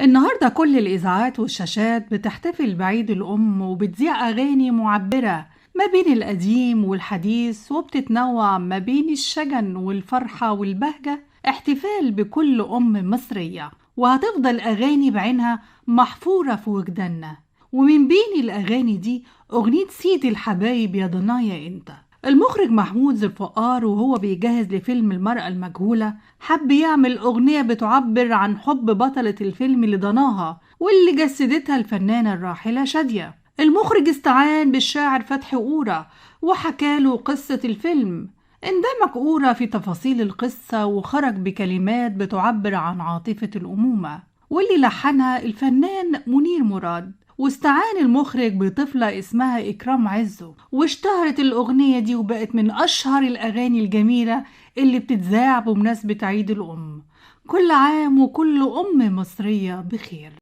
النهاردة كل الإذاعات والشاشات بتحتفل بعيد الأم وبتذيع أغاني معبرة ما بين القديم والحديث، وبتتنوع ما بين الشجن والفرحة والبهجة. احتفال بكل أم مصرية، وهتفضل أغاني بعينها محفورة في وجداننا. ومن بين الأغاني دي أغنية سيد الحبايب يا ضنايا انت. المخرج محمود ذو الفقار وهو بيجهز لفيلم المرأة المجهولة حب يعمل أغنية بتعبر عن حب بطلة الفيلم لضناها، واللي جسدتها الفنانة الراحلة شادية. المخرج استعان بالشاعر فتحي قورة وحكاله قصة الفيلم. اندمج قورة في تفاصيل القصة وخرج بكلمات بتعبر عن عاطفة الأمومة، واللي لحنها الفنان منير مراد. واستعان المخرج بطفلة اسمها إكرام عزو، واشتهرت الأغنية دي وبقت من أشهر الأغاني الجميلة اللي بتتذاع بمناسبة عيد الأم. كل عام وكل أم مصرية بخير.